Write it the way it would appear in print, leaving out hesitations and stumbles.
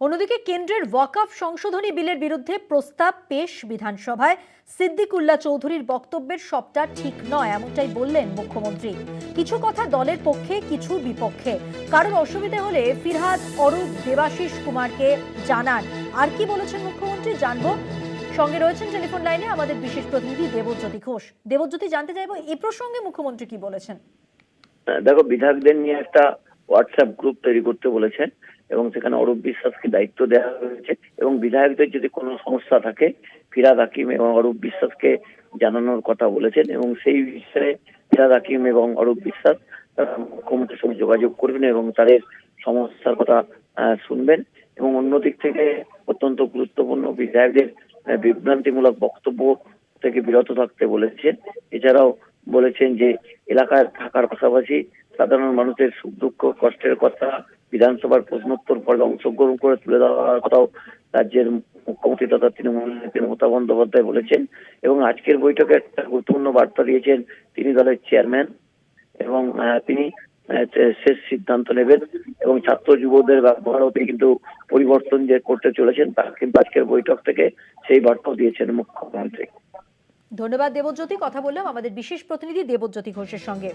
অন্যদিকে কেন্দ্রের ওয়াকফ সংশোধনী বিলের বিরুদ্ধে প্রস্তাব পেশ বিধানসভায়। সিদ্দিকুল্লাহ চৌধুরীর বক্তব্যের সবটা ঠিক নয় এমনটাই বললেন মুখ্যমন্ত্রী। কিছু কথা দলের পক্ষে, কিছু বিপক্ষে। কারোর অসুবিধে হলে ফিরহাদ, অরূপ, দেবাশিস কুমারকে জানান। আর কি বলেছেন মুখ্যমন্ত্রী জানবো। সঙ্গে রয়েছেন টেলিফোন লাইনে আমাদের বিশেষ প্রতিনিধি দেবজ্যোতি ঘোষ। দেবজ্যোতি, জানতে চাইবো এ প্রসঙ্গে মুখ্যমন্ত্রী কি বলেছেন। দেখো, বিধায়কদের নিয়ে একটা হোয়াটসঅ্যাপ গ্রুপ তৈরি করতে বলেছেন এবং সেখানে অরূপ বিশ্বাসকে দায়িত্ব দেওয়া হয়েছে এবং বিধায়কদের যদি কোনো সমস্যা থাকে ফিরহাদ হাকিম এবং অরূপ বিশ্বাসকে জানানোর কথা বলেছেন এবং সেই বিষয়ে ফিরহাদ হাকিম এবং অরূপ বিশ্বাস মুখ্যমন্ত্রীর সঙ্গে যোগাযোগ করবেন এবং তাদের সমস্যার কথা শুনবেন। এবং অন্যদিক থেকে অত্যন্ত গুরুত্বপূর্ণ বিধায়কদের বিভ্রান্তিমূলক বক্তব্য থেকে বিরত থাকতে বলেছেন। এছাড়াও বলেছেন যে এলাকায় থাকার পাশাপাশি সাধারণ মানুষের সুখ দুঃখ কষ্টের কথা বিধানসভার প্রশ্নোত্তর পর্বে অংশগ্রহণ করে তুলে ধরার কথাও রাজ্যের মুখ্যমন্ত্রী তথা তৃণমূল নেত্রী মমতা বন্দ্যোপাধ্যায় বলেছেন। এবং আজকের বৈঠকে একটা গুরুত্বপূর্ণ বার্তা দিয়েছেন তিনি দলের চেয়ারম্যান এবং তিনি শেষ সিদ্ধান্ত নেবেন এবং ছাত্র যুবদের ব্যবহারও তিনি কিন্তু পরিবর্তন যে করতে চলেছেন তা কিন্তু আজকের বৈঠক থেকে সেই বার্তাও দিয়েছেন মুখ্যমন্ত্রী। ধন্যবাদ দেবজ্যোতি। কথা বললাম আমাদের বিশেষ প্রতিনিধি দেবজ্যোতি ঘোষের সঙ্গে।